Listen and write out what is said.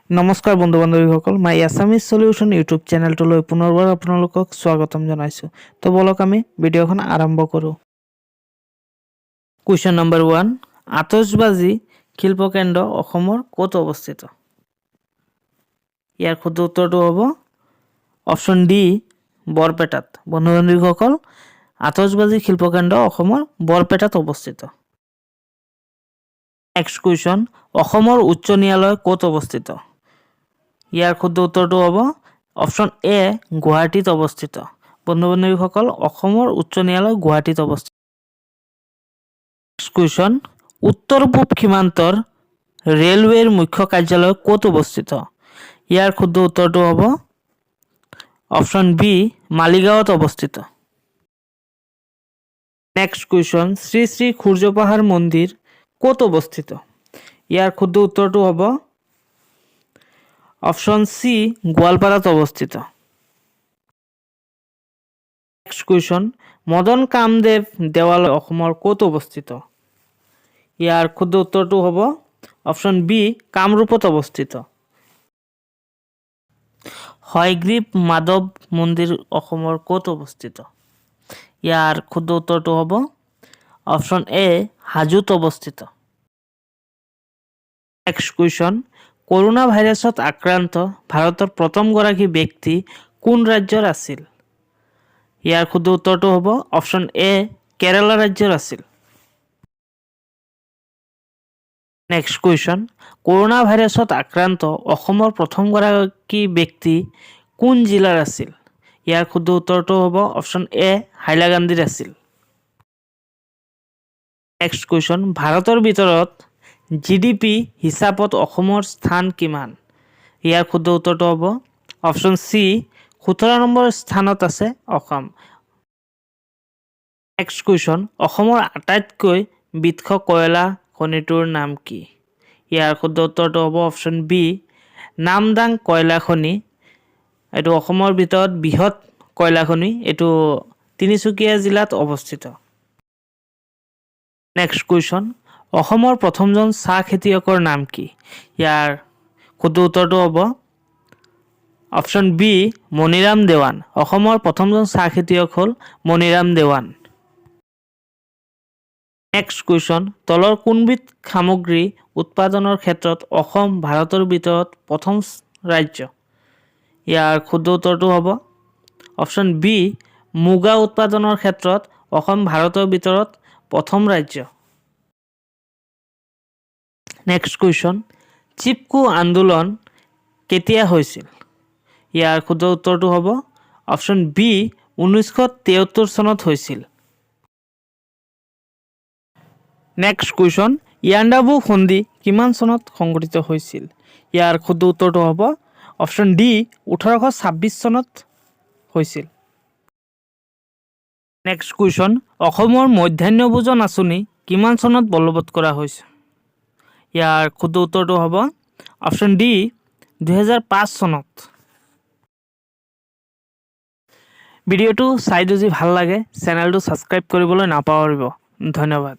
নমস্কাৰ বন্ধু বান্ধৱীসকল, মাই Assamese solution YouTube চেনেলটোলৈ পুনৰবাৰ আপোনালোকক স্বাগতম জনাইছোঁ। তো বলক আমি ভিডিঅ'খন আৰম্ভ কৰোঁ। কুৱেশ্যন নম্বৰ 1, আতচবাজী শিল্পকেন্দ্ৰ অসমৰ ক'ত অৱস্থিত? ইয়াৰ শুদ্ধ উত্তৰটো হ'ব অপশ্যন ডি, বৰপেটাত। বন্ধু বান্ধৱীসকল, আতচবাজী শিল্পকেন্দ্ৰ অসমৰ বৰপেটাত অৱস্থিত। নেক্সট কুৱেশ্যন, অসমৰ উচ্চ ন্যায়ালয় ক'ত অৱস্থিত? ইয়াৰ শুদ্ধ উত্তৰটো হ'ব অপশ্যন এ, গুৱাহাটীত অৱস্থিত। বন্ধু বান্ধৱীসকল, অসমৰ উচ্চ ন্যায়ালয় গুৱাহাটীত অৱস্থিত। নেক্সট কুৱেশ্যন, উত্তৰ পূব সীমান্তৰ ৰেলৱেৰ মুখ্য কাৰ্যালয় ক'ত অৱস্থিত? ইয়াৰ শুদ্ধ উত্তৰটো হ'ব অপশ্যন বি, মালিগাঁৱত অৱস্থিত। নেক্সট কুৱেশ্যন, শ্ৰী শ্ৰী সূৰ্য পাহাৰ মন্দিৰ ক'ত অৱস্থিত? ইয়াৰ শুদ্ধ উত্তৰটো হ'ব অপশ্যন সি, গোৱালপাৰাত অৱস্থিত। নেক্সট কুৱেশ্যন, মদন কামদেৱ দেৱালয় অসমৰ ক'ত অৱস্থিত? ইয়াৰ শুদ্ধ উত্তৰটো হ'ব অপশ্যন বি, কামৰূপত অৱস্থিত। হয়গ্ৰীৱ মাধৱ মন্দিৰ অসমৰ ক'ত অৱস্থিত? ইয়াৰ শুদ্ধ উত্তৰটো হ'ব অপশ্যন এ, হাজোত অৱস্থিত। নেক্সট কুৱেশ্যন, কৰোনা ভাইৰাছত আক্ৰান্ত ভাৰতৰ প্ৰথমগৰাকী ব্যক্তি কোন ৰাজ্যৰ আছিল? ইয়াৰ শুদ্ধ উত্তৰটো হ'ব অপশ্যন এ, কেৰালা ৰাজ্যৰ আছিল। নেক্সট কুৱেশ্যন, কৰোনা ভাইৰাছত আক্ৰান্ত অসমৰ প্ৰথমগৰাকী ব্যক্তি কোন জিলাৰ আছিল? ইয়াৰ শুদ্ধ উত্তৰটো হ'ব অপশ্যন এ, হাইলাকান্দিৰ আছিল। নেক্সট কুৱেশ্যন, ভাৰতৰ ভিতৰত GDP হিচাপত অসমৰ স্থান কিমান? ইয়াৰ শুদ্ধ উত্তৰটো হ'ব অপশ্যন চি, 17 নম্বৰ স্থানত আছে অসম। নেক্সট কুৱেশ্যন, অসমৰ আটাইতকৈ বৃহৎ কয়লা খনিটোৰ নাম কি? ইয়াৰ শুদ্ধ উত্তৰটো হ'ব অপশ্যন বি, নামদাং কয়লা খনি। এইটো অসমৰ ভিতৰত বৃহৎ কয়লা খনি। এইটো তিনিচুকীয়া জিলাত অৱস্থিত। নেক্সট কুৱেশ্যন, অসমৰ প্ৰথমজন চাহ খেতিয়কৰ নাম কি? ইয়াৰ শুদ্ধ উত্তৰটো হ'ব অপশ্যন বি, মণিৰাম দেৱান। অসমৰ প্ৰথমজন চাহ খেতিয়ক হ'ল মণিৰাম দেৱান। নেক্সট কুৱেশ্যন, তলৰ কোনবিধ সামগ্ৰী উৎপাদনৰ ক্ষেত্ৰত অসম ভাৰতৰ ভিতৰত প্ৰথম ৰাজ্য? ইয়াৰ শুদ্ধ উত্তৰটো হ'ব অপশ্যন বি, মুগা উৎপাদনৰ ক্ষেত্ৰত অসম ভাৰতৰ ভিতৰত প্ৰথম ৰাজ্য। নেক্সট কুৱেশ্যন, চিপকো আন্দোলন কেতিয়া হৈছিল? ইয়াৰ শুদ্ধ উত্তৰটো হ'ব অপশ্যন বি, 1973 চনত হৈছিল। নেক্সট কুৱেশ্যন, ইয়াণ্ডাবু সন্ধি কিমান চনত সংঘটিত হৈছিল? ইয়াৰ শুদ্ধ উত্তৰটো হ'ব অপশ্যন ডি, 1826 চনত হৈছিল। নেক্সট কুৱেশ্যন, অসমৰ মধ্যাহ্ন ভোজন আঁচনি কিমান চনত বলবৎ কৰা হৈছে? ইয়াৰ শুদ্ধ উত্তৰটো হ'ব অপশ্যন ডি, 2005 চনত। ভিডিঅ'টো চাই যদি ভাল লাগে চেনেলটো ছাবস্ক্ৰাইব কৰিবলৈ নাপাহৰিব। ধন্যবাদ।